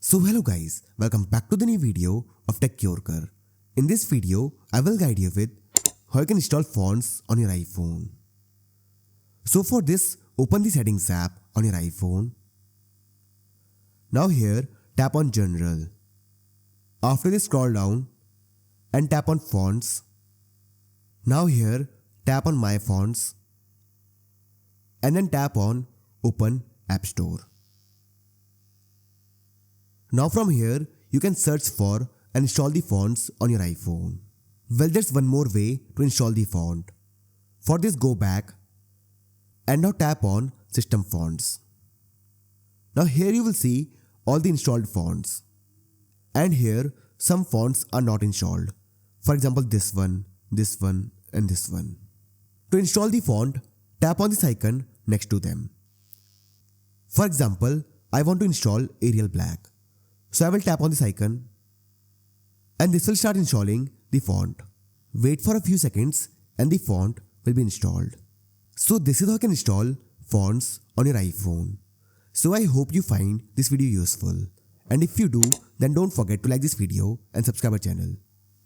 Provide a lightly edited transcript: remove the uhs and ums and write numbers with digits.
So hello guys, welcome back to the new video of Tech Cure. In this video, I will guide you with how you can install fonts on your iPhone. So for this, open the Settings app on your iPhone. Now here, tap on General. After this, scroll down and tap on Fonts. Now here, tap on My Fonts and then tap on Open App Store. Now from here, you can search for and install the fonts on your iPhone. Well, there's one more way to install the font. For this, go back and now tap on System Fonts. Now here you will see all the installed fonts. And here, some fonts are not installed. For example, this one, and this one. To install the font, tap on this icon next to them. For example, I want to install Arial Black. So I will tap on this icon and this will start installing the font. Wait for a few seconds and the font will be installed. So this is how you can install fonts on your iPhone. So I hope you find this video useful. And if you do, then don't forget to like this video and subscribe our channel.